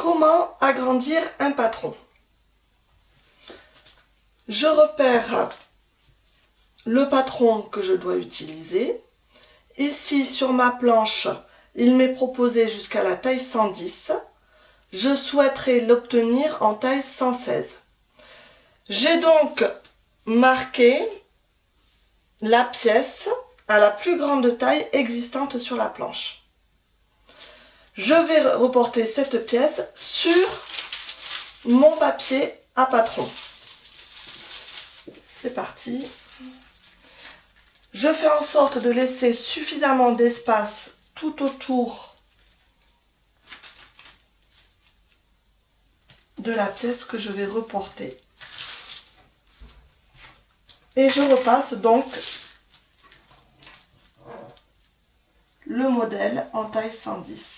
comment agrandir un patron? Je repère le patron que je dois utiliser. Ici, sur ma planche, il m'est proposé jusqu'à la taille 110. Je souhaiterais l'obtenir en taille 116. J'ai donc marqué la pièce à la plus grande taille existante sur la planche. Je vais reporter cette pièce sur mon papier à patron. C'est parti. Je fais en sorte de laisser suffisamment d'espace tout autour de la pièce que je vais reporter. Et je repasse donc le modèle en taille 110.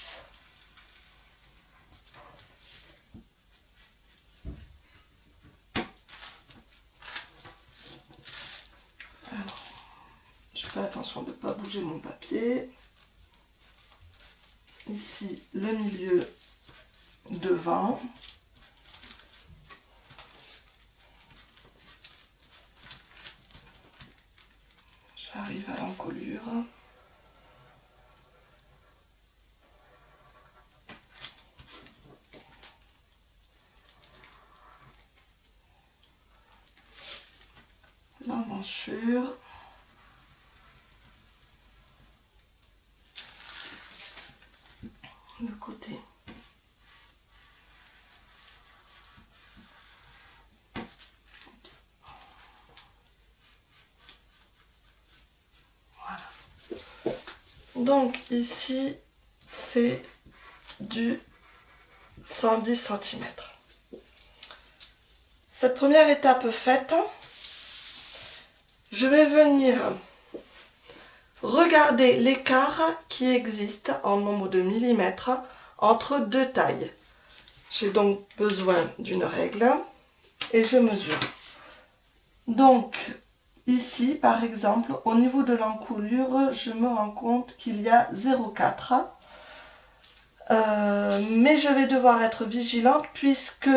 Alors, je fais attention de ne pas bouger mon papier. Ici, le milieu devant. J'arrive à l'encolure. L'emmanchure. Le côté. Voilà. Donc ici, c'est du 110 cm. Cette première étape faite, je vais venir regarder l'écart qui existe en nombre de millimètres entre deux tailles. J'ai donc besoin d'une règle et je mesure. Donc ici par exemple au niveau de l'encolure je me rends compte qu'il y a 0,4 mais je vais devoir être vigilante puisque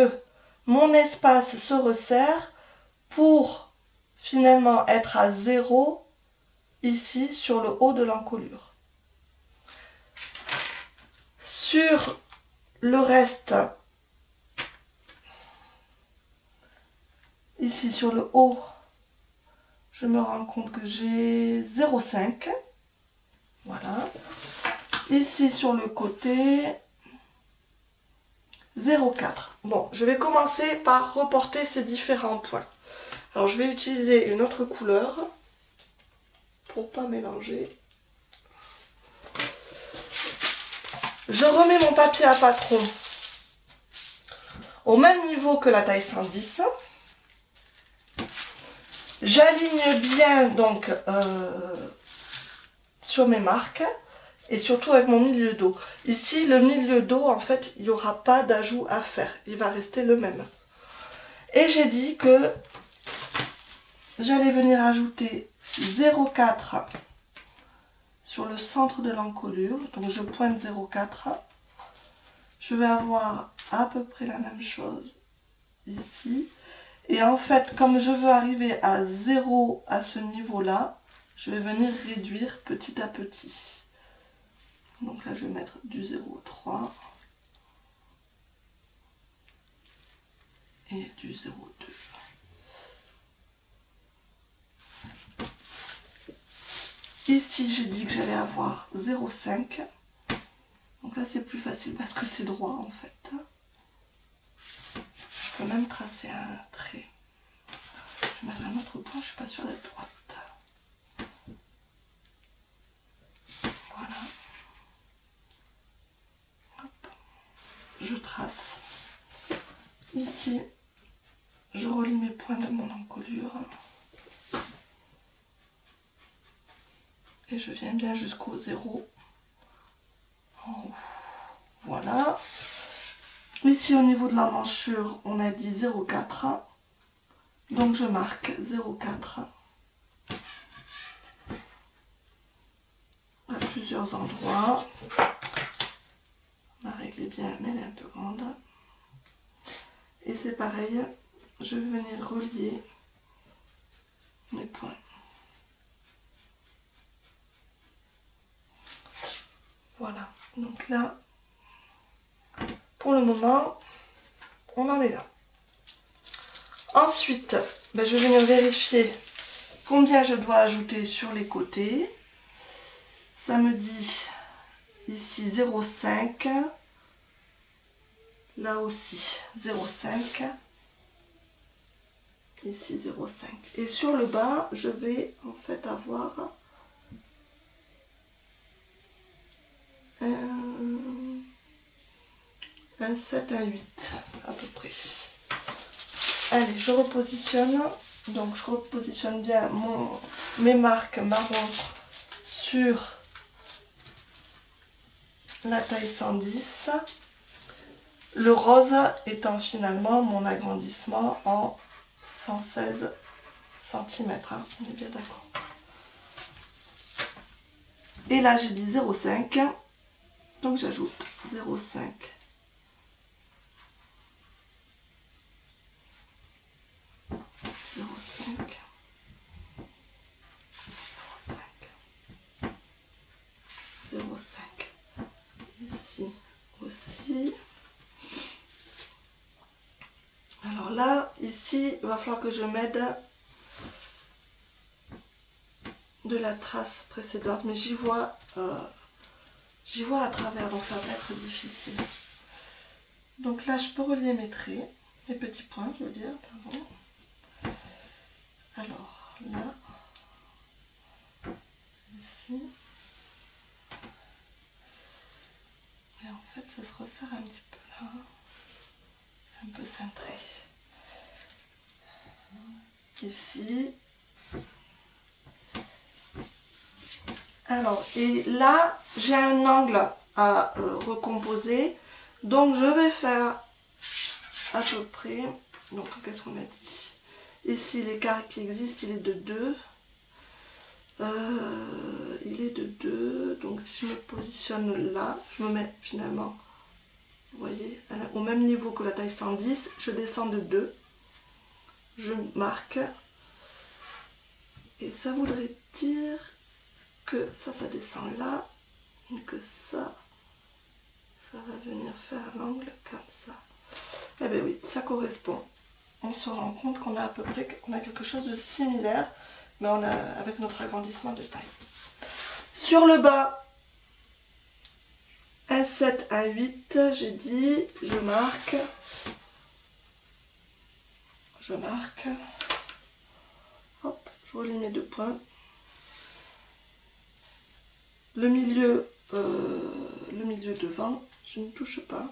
mon espace se resserre pour finalement être à 0 ici sur le haut de l'encolure. Sur le reste, ici sur le haut, je me rends compte que j'ai 0,5. Voilà. Ici sur le côté, 0,4. Bon, je vais commencer par reporter ces différents points. Alors je vais utiliser une autre couleur pour pas mélanger. Je remets mon papier à patron au même niveau que la taille 110. J'aligne bien donc sur mes marques et surtout avec mon milieu d'eau. Ici, le milieu d'eau, en fait, il n'y aura pas d'ajout à faire. Il va rester le même. Et j'ai dit que j'allais venir ajouter 0,4 sur le centre de l'encolure. Donc je pointe 0,4. Je vais avoir à peu près la même chose ici. Et en fait, comme je veux arriver à 0 à ce niveau-là, je vais venir réduire petit à petit. Donc là, je vais mettre du 0,3 et du 0,2. Ici, j'ai dit que j'allais avoir 0,5. Donc là, c'est plus facile parce que c'est droit en fait. Je peux même tracer un trait. Je vais mettre un autre point, je suis pas sûre d'être droite. Voilà. Hop. Je trace. Ici, je relie mes points de mon encolure. Et je viens bien jusqu'au 0. En haut. Voilà. Ici, au niveau de l'emmanchure, on a dit 0,4. Donc, je marque 0,4 à plusieurs endroits. Ma règle régler bien, mais elle est un peu grande. Et c'est pareil, je vais venir relier mes points. Voilà, donc là, pour le moment, on en est là. Ensuite, ben, je vais venir vérifier combien je dois ajouter sur les côtés. Ça me dit ici 0,5. Là aussi 0,5. Ici 0,5. Et sur le bas, je vais en fait avoir un 7, un 8 à peu près. Allez, je repositionne. Donc je repositionne bien mes marques marron sur la taille 110. Le rose étant finalement mon agrandissement en 116 cm. Hein, on est bien d'accord. Et là j'ai dit 0,5. Donc j'ajoute 0,5. 0,5. 0,5. Ici aussi. Alors là, ici, il va falloir que je m'aide de la trace précédente, mais j'y vois à travers, donc ça va être difficile. Donc là, je peux relier mes traits, mes petits points, je veux dire, pardon. Alors là, ici. Et en fait, ça se resserre un petit peu là. C'est un peu cintré. Ici. Alors, et là, j'ai un angle à recomposer. Donc, je vais faire à peu près... Donc, qu'est-ce qu'on a dit? Ici, l'écart qui existe, il est de 2. Il est de 2. Donc, si je me positionne là, je me mets finalement, vous voyez, au même niveau que la taille 110. Je descends de 2. Je marque. Et ça voudrait dire que ça descend là. Et que ça va venir faire l'angle comme ça. Eh bien oui, ça correspond. On se rend compte qu'on a à peu près quelque chose de similaire, mais on a avec notre agrandissement de taille. Sur le bas, un 7, un 8, j'ai dit, je marque. Hop, je relie mes 2 points. Le milieu devant, je ne touche pas.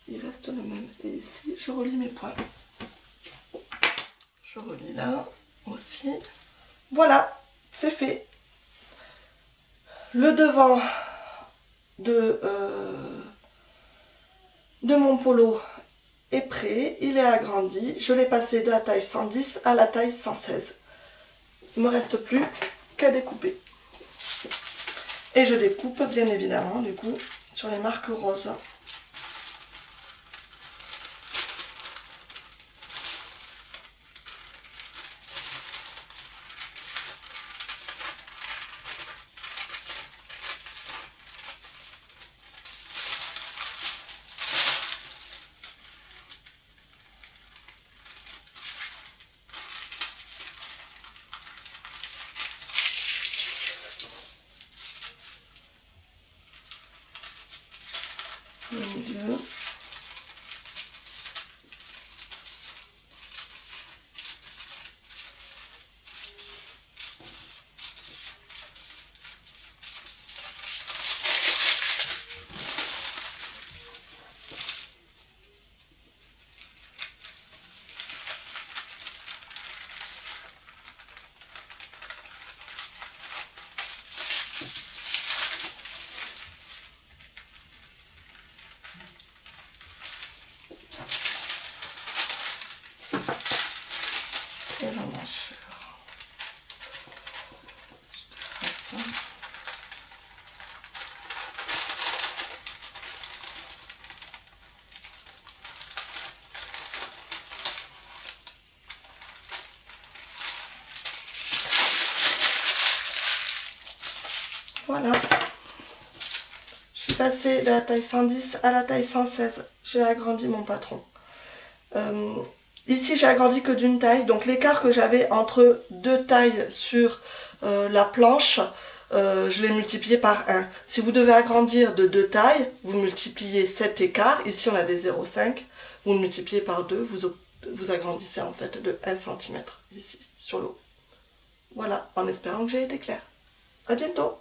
Il reste le même. Et ici, je relie mes points. Je relie là aussi. Voilà, c'est fait. Le devant de mon polo est prêt. Il est agrandi. Je l'ai passé de la taille 110 à la taille 116. Il ne me reste plus qu'à découper. Et je découpe bien évidemment du coup sur les marques roses. Le milieu. Et la manchure. Voilà. Je suis passée de la taille 110 à la taille 116. J'ai agrandi mon patron. Ici, j'ai agrandi que d'une taille. Donc, l'écart que j'avais entre deux tailles sur la planche, je l'ai multiplié par 1. Si vous devez agrandir de deux tailles, vous multipliez cet écart. Ici, on avait 0,5. Vous le multipliez par 2. Vous agrandissez en fait de 1 cm ici, sur le haut. Voilà, en espérant que j'ai été claire. À bientôt!